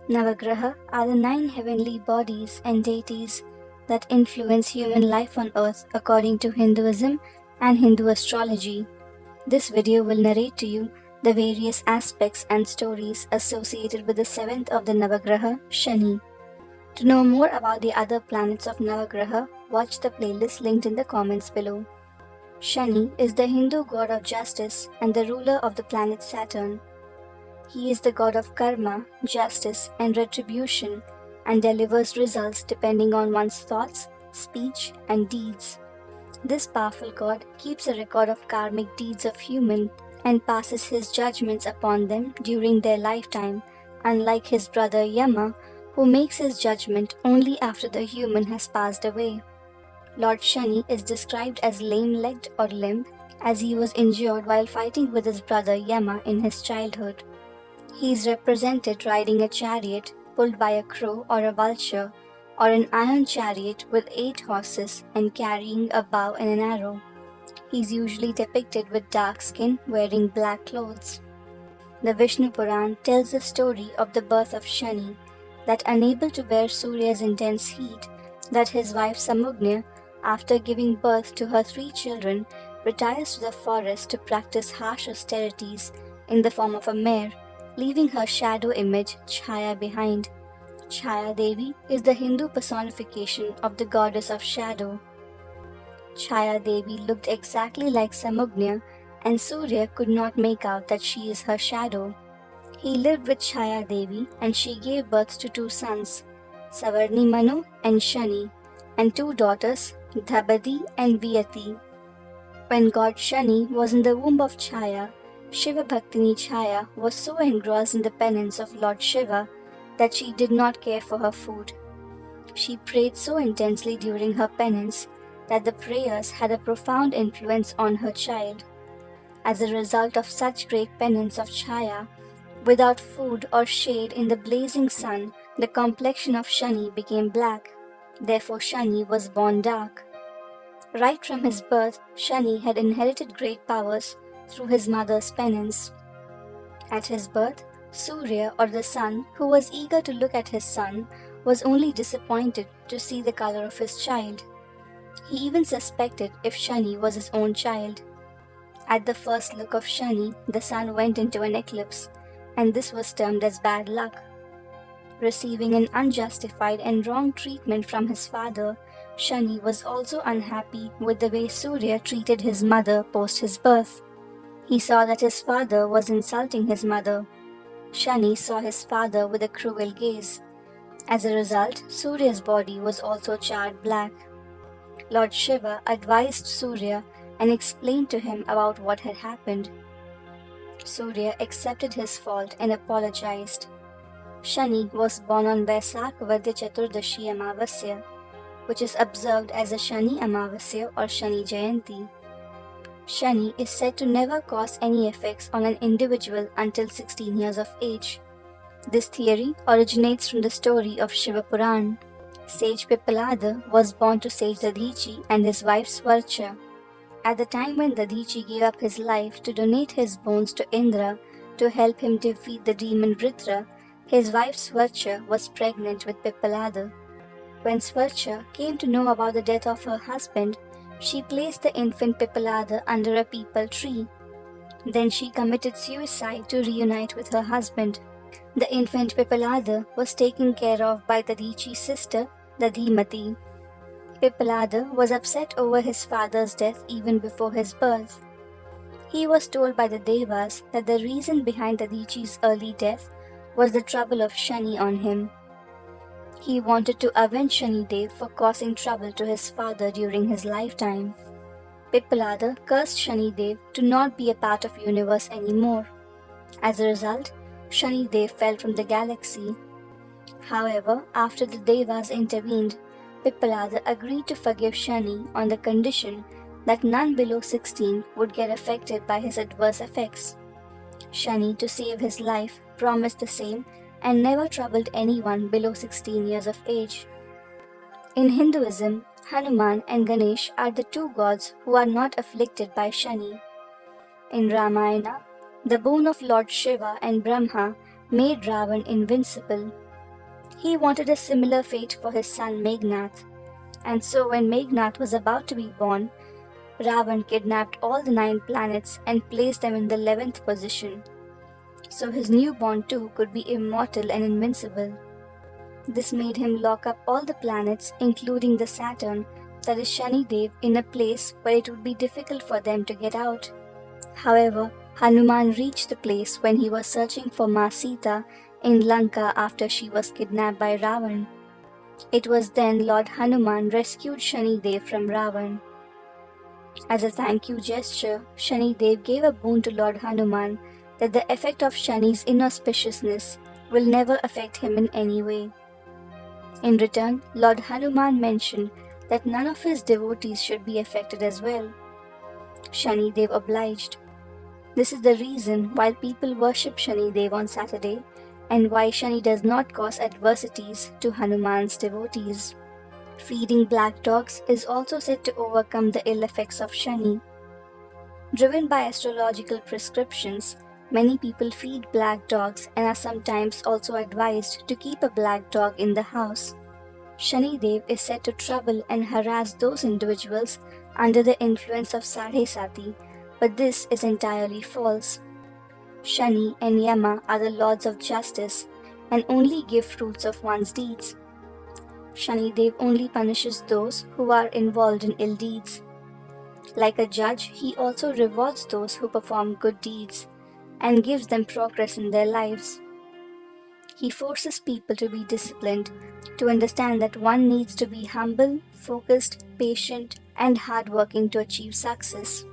Navagraha are the 9 heavenly bodies and deities that influence human life on earth according to Hinduism and Hindu astrology. This video will narrate to you the various aspects and stories associated with the 7th of the Navagraha, Shani. To know more about the other planets of Navagraha, watch the playlist linked in the comments below. Shani is the Hindu god of justice and the ruler of the planet Saturn. He is the god of karma, justice, and retribution, and delivers results depending on one's thoughts, speech, and deeds. This powerful god keeps a record of karmic deeds of human and passes his judgments upon them during their lifetime, unlike his brother Yama, who makes his judgment only after the human has passed away. Lord Shani is described as lame-legged or limp, as he was injured while fighting with his brother Yama in his childhood. He is represented riding a chariot pulled by a crow or a vulture, or an iron chariot with 8 horses and carrying a bow and an arrow. He is usually depicted with dark skin, wearing black clothes. The Vishnu Puran tells the story of the birth of Shani, that unable to bear Surya's intense heat, that his wife Samugnya, after giving birth to her 3 children, retires to the forest to practice harsh austerities in the form of a mare, leaving her shadow image Chaya behind. Chaya Devi is the Hindu personification of the goddess of shadow. Chaya Devi looked exactly like Samugnya, and Surya could not make out that she is her shadow. He lived with Chaya Devi and she gave birth to 2 sons, Savarni Manu and Shani, and 2 daughters, Dhabadi and Viyati. When god Shani was in the womb of Chaya, Shiva Bhaktini Chaya was so engrossed in the penance of Lord Shiva that she did not care for her food. She prayed so intensely during her penance that the prayers had a profound influence on her child. As a result of such great penance of Chaya, without food or shade in the blazing sun, the complexion of Shani became black. Therefore Shani was born dark. Right from his birth, Shani had inherited great powers through his mother's penance. At his birth, Surya, or the sun, who was eager to look at his son, was only disappointed to see the color of his child. He even suspected if Shani was his own child. At the first look of Shani, the sun went into an eclipse, and this was termed as bad luck. Receiving an unjustified and wrong treatment from his father, Shani was also unhappy with the way Surya treated his mother post his birth. He saw that his father was insulting his mother. Shani saw his father with a cruel gaze. As a result, Surya's body was also charred black. Lord Shiva advised Surya and explained to him about what had happened. Surya accepted his fault and apologized. Shani was born on Vaisak Vadya Chaturdashi Amavasya, which is observed as a Shani Amavasya or Shani Jayanti. Shani is said to never cause any effects on an individual until 16 years of age. This theory originates from the story of Shiva Puran. Sage Pippalada was born to Sage Dadichi and his wife Svarcha. At the time when Dadichi gave up his life to donate his bones to Indra to help him defeat the demon Vritra, his wife Svarcha was pregnant with Pippalada. When Svarcha came to know about the death of her husband, she placed the infant Pippalada under a peepal tree. Then she committed suicide to reunite with her husband. The infant Pippalada was taken care of by Dadichi's sister, Dadhimati. Pippalada was upset over his father's death even before his birth. He was told by the Devas that the reason behind Dadichi's early death was the trouble of Shani on him. He wanted to avenge Shani Dev for causing trouble to his father during his lifetime. Pippalada cursed Shani Dev to not be a part of universe anymore. As a result, Shani Dev fell from the galaxy. However, after the Devas intervened, Pippalada agreed to forgive Shani on the condition that none below 16 would get affected by his adverse effects. Shani, to save his life, promised the same and never troubled anyone below 16 years of age. In Hinduism, Hanuman and Ganesh are the 2 gods who are not afflicted by Shani. In Ramayana, the boon of Lord Shiva and Brahma made Ravan invincible. He wanted a similar fate for his son Meghnad, and so when Meghnad was about to be born, Ravan kidnapped all the 9 planets and placed them in the 11th position, so his newborn too could be immortal and invincible. This made him lock up all the planets, including the Saturn, that is Shani Dev, in a place where it would be difficult for them to get out. However, Hanuman reached the place when he was searching for Ma Sita in Lanka after she was kidnapped by Ravan. It was then Lord Hanuman rescued Shani Dev from Ravan. As a thank you gesture, Shani Dev gave a boon to Lord Hanuman that the effect of Shani's inauspiciousness will never affect him in any way. In return, Lord Hanuman mentioned that none of his devotees should be affected as well. Shani Dev obliged. This is the reason why people worship Shani Dev on Saturday and why Shani does not cause adversities to Hanuman's devotees. Feeding black dogs is also said to overcome the ill effects of Shani. Driven by astrological prescriptions, many people feed black dogs and are sometimes also advised to keep a black dog in the house. Shani Dev is said to trouble and harass those individuals under the influence of Sadhe Sati, but this is entirely false. Shani and Yama are the lords of justice and only give fruits of one's deeds. Shani Dev only punishes those who are involved in ill deeds. Like a judge, he also rewards those who perform good deeds and gives them progress in their lives. He forces people to be disciplined, to understand that one needs to be humble, focused, patient, and hardworking to achieve success.